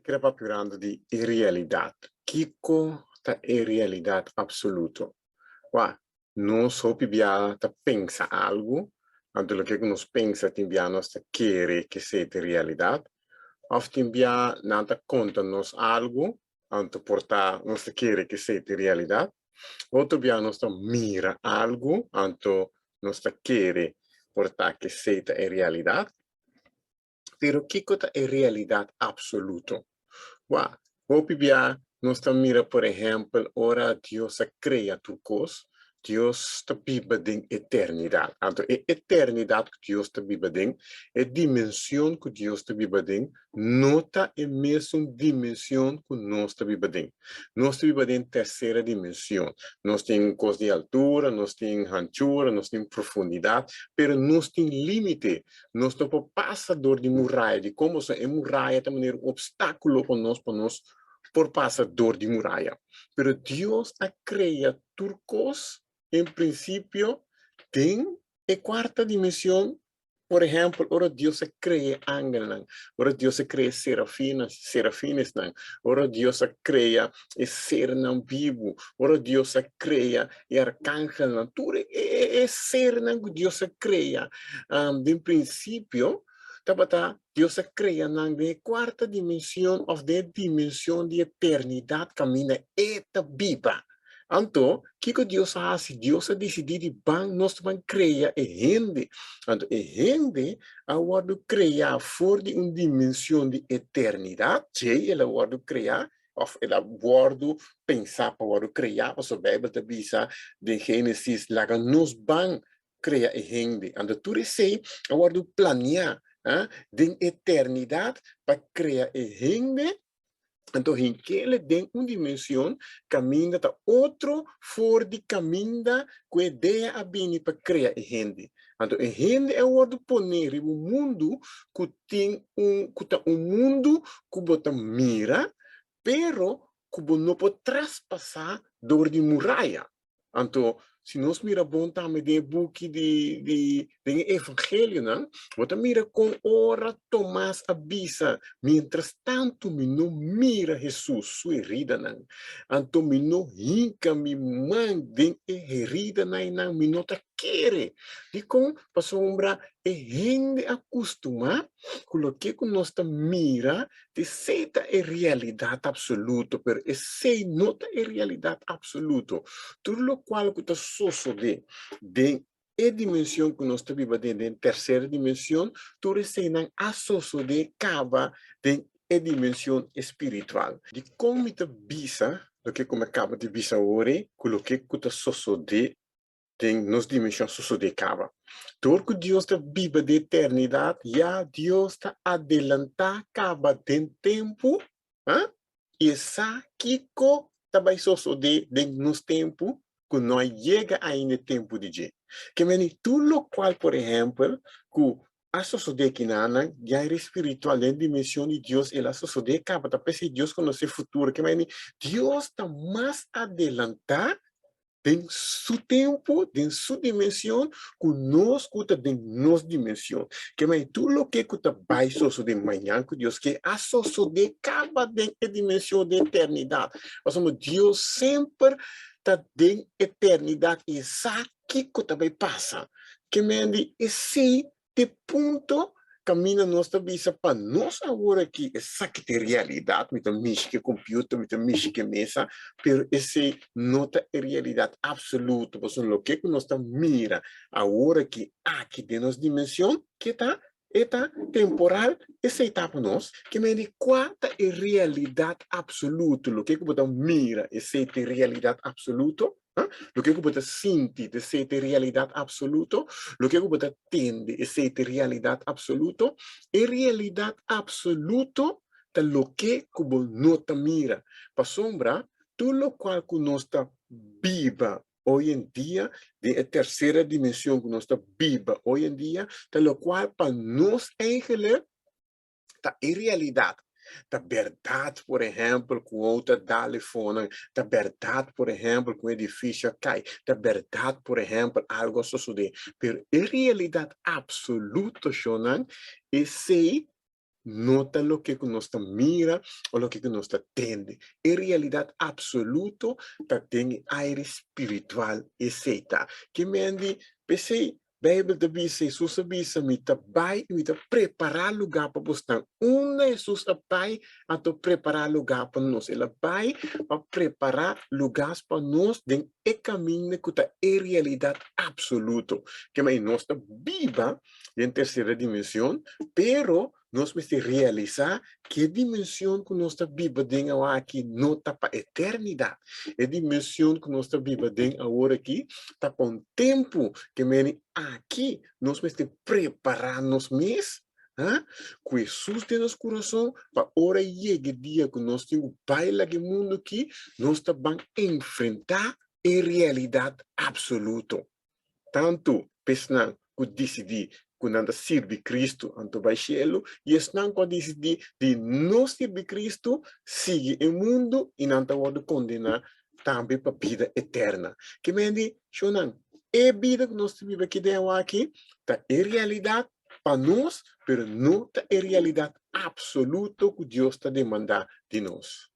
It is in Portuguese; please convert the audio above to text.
Kita papirando di irrealidad. Kiko ta irrealidad absoluto. Wa, nos hopi bia ta pensa algo, anto lo que nos pensa timbia nos ta quiere que sea de realidad, of timbia nanta conta nos algo, anto porta nos ta quiere que sea de realidad, outro bia nos ta mira algo, anto nos ta quiere porta que sea de realidad, pero kiko ta realidad absoluto. Wa, hopi bia nos ta mira, por ejemplo, ora Dios crea tu cos, Dios ta biba ding eternidad. Anto e eternidad que Dios ta biba ding, e dimensão que Dios ta biba ding, nota e mesmo dimensão que nós ta biba ding. Nós ta biba ding terceira dimensão. Nós tem cos de altura, nós tem anchura, nós tem profundidade, pero nós tem limite. Nós ta passa dor de muralha, de como se é muralha ta maneira obstáculo para nós por passar dor de muralha. Pero Dios ha creado turcos en principio tem a quarta dimensão. Por exemplo, ora Deus se cria ángeles, ora Deus se cria serafines, ora Deus se cria e ser não vivo, ora Deus se cria e arcángel, tudo é ser que Deus se cria. De princípio, tabata Deus se cria na quarta dimensão, ou de dimensão de eternidade, caminha eta viva. Anto, kiko Dios hace, Dios ha decidido bang nos van crea e gente. Anto, e gente ha wadu crea voor die een dimensão de eternidade, che ela wadu crea, of ela wadu pensar para wadu crea, para a Bíblia te bisa de Gênesis, laga nos bang crea e gente. Anto, tu sei, ha wadu planear, de eternidade para criar e gente. Então, em que ele tem uma dimensão, caminha para outro for de caminha com a ideia a bem para criar gente. Então, a gente é o ordem poner o mundo que tem um mundo que você mira, pero que você não pode traspassar dor de muralha. Então, se nós mira bom também de book de evangelho, não? Você mira com ora Tomás avisa, mientras tanto me não mira Jesus sua herida, não? Então me não hinca me mande herida, não me não te quer. E com para sombra é gente acostuma com o que nós mira de certa é realidade absoluta, pero é sei nota é realidade absoluta. Tudo o qual que está sucede de a dimensão que nós estamos vivendo em terceira dimensão, tudo isso não associa cava de a dimensão espiritual. De como está bisa, do que como acaba de bisa hoje, com o que está sucede tem nos dimensões sucede cava. Tudo que Deus está viva de eternidade, já Deus está adelantar cava de tempo, e essa Kiko também sucede de nos tempo que nós chega ainda tempo de dia. Que meni tudo o qual, por exemplo, que a sociedade que nana já era espiritual em dimensão de Deus, ela sociedade acaba da pessoa Deus conhecer o futuro, que meni Deus está mais adelantar tem seu tempo, tem sua dimensão, conosco tem nossa dimensão. Que mais tudo o que está baixo de manhã, que Deus que a sociedade acaba de dimensão de eternidade. Mas Deus sempre está em eternidade e sabe que também passa. Que me esse de ponto caminha nossa vida para nós agora que essa que tem realidade, me mexe que computer, me mexe que mesa, pero esse nota é realidade absoluta, porque o que nós mira agora que aqui tem nossa dimensão que está temporal, essa etapa nós, que me diz qual é a realidade absoluta, o que você mira, essa é a realidade absoluta, o que você sente, essa é a realidade absoluta, o que você tende, essa é a realidade absoluta, e realidade absoluta é o que você não mira. Para sombra, tudo o qual que nós está viva hoje em dia, de a terceira dimensão que nós está viva hoje em dia, o qual para nós ángeles está em realidade. Da verdade, por exemplo, com outra telefone, da verdade, por exemplo, com o edifício cai, da verdade, por exemplo, algo sucede. Mas a realidade absoluta, Shonan, é sei nota lo que nos mira o lo que nos tende. En realidad absoluto, tiene aire espiritual e seita. Que me andi, pensei, Bijbel de dice, Jesus avisa me vai e me preparar lugar para buscar. Uma Jesus vai a preparar lugar para nós. Ela vai para preparar lugares para nós em e caminho que é realidade absoluta. Que mais nós está viva em terceira dimensão, pero nós temos que realizar que a dimensão que nós está viva dentro aqui não está para a eternidade. A dimensão que nós está viva dentro agora aqui está para um tempo que aqui nós temos que preparar-nos mesmos, com Jesus em nosso coração, para a hora chegue o dia que nós temos baila do mundo aqui, nós vamos enfrentar a realidade absoluta. Tanto pessoal que decidi que não serve Cristo anto vai cielo, e não que decidi de não servir Cristo, sigue o mundo e não vai condenar também para a vida eterna. Que me diz, Shonan, é vida que nós vivemos aqui, tá é realidade para nós, mas não é realidade absoluta que Deus está demandando de nós.